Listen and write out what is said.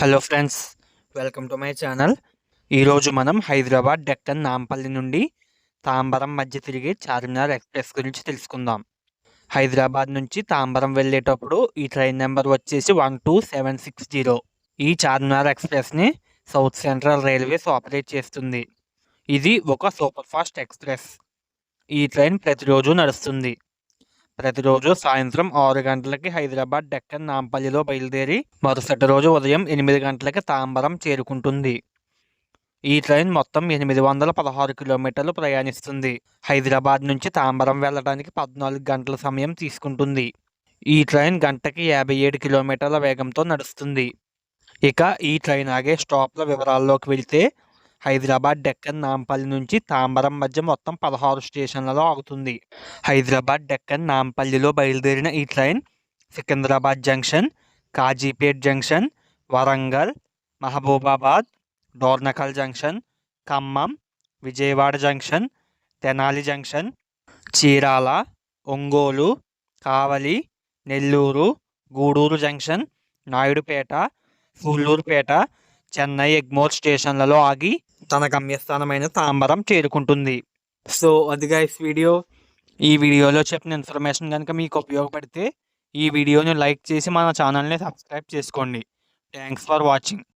Hello friends, welcome to my channel. ఈరోజు మనం హైదరాబాద్ డెక్కన్ నాంపల్లి నుండి తాంబరం మధ్య తిరిగే చార్మినార్ ఎక్స్ప్రెస్ గురించి తెలుసుకుందాం. హైదరాబాద్ నుంచి తాంబరం వెళ్ళేటప్పుడు ఈ ట్రైన్ నెంబర్ వచ్చేసి 12760. ఈ చార్మినార్ ఎక్స్ప్రెస్ని సౌత్ సెంట్రల్ రైల్వేస్ ఆపరేట్ చేస్తుంది. ఇది ఒక సూపర్ ఫాస్ట్ ఎక్స్ప్రెస్. ఈ ట్రైన్ ప్రతిరోజు నడుస్తుంది. ప్రతిరోజు సాయంత్రం 6 గంటలకి హైదరాబాద్ డెక్కన్ నాంపల్లిలో బయలుదేరి మరుసటి రోజు ఉదయం 8 గంటలకి తాంబరం చేరుకుంటుంది. ఈ ట్రైన్ మొత్తం 816 కిలోమీటర్లు ప్రయాణిస్తుంది. హైదరాబాద్ నుంచి తాంబరం వెళ్ళడానికి 14 గంటల సమయం తీసుకుంటుంది. ఈ ట్రైన్ గంటకి 57 కిలోమీటర్ల వేగంతో నడుస్తుంది. ఇక ఈ ట్రైన్ ఆగే స్టాప్ల వివరాల్లోకి వెళితే హైదరాబాద్ డెక్కన్ నాంపల్లి నుంచి తాంబరం మధ్య మొత్తం 16 స్టేషన్లలో ఆగుతుంది. హైదరాబాద్ డెక్కన్ నాంపల్లిలో బయలుదేరిన ఈ train Secunderabad junction, Kazipet junction, Warangal, Mahabubabad, Dornakal junction, Khammam, Vijayawada junction, Tenali junction, Chirala, Ongole, Kavali, Nellore, Gudur junction, Naidupeta, Sullurpeta, Chennai Egmore స్టేషన్లలో ఆగి తన గమ్యస్థానమైన తాంబరం చేరుకుంటుంది. సో అది గైస్ వీడియో. ఈ వీడియోలో చెప్పిన ఇన్ఫర్మేషన్ కనుక మీకు ఉపయోగపడితే ఈ వీడియోని లైక్ చేసి మన ఛానల్ని సబ్స్క్రైబ్ చేసుకోండి. Thanks for watching.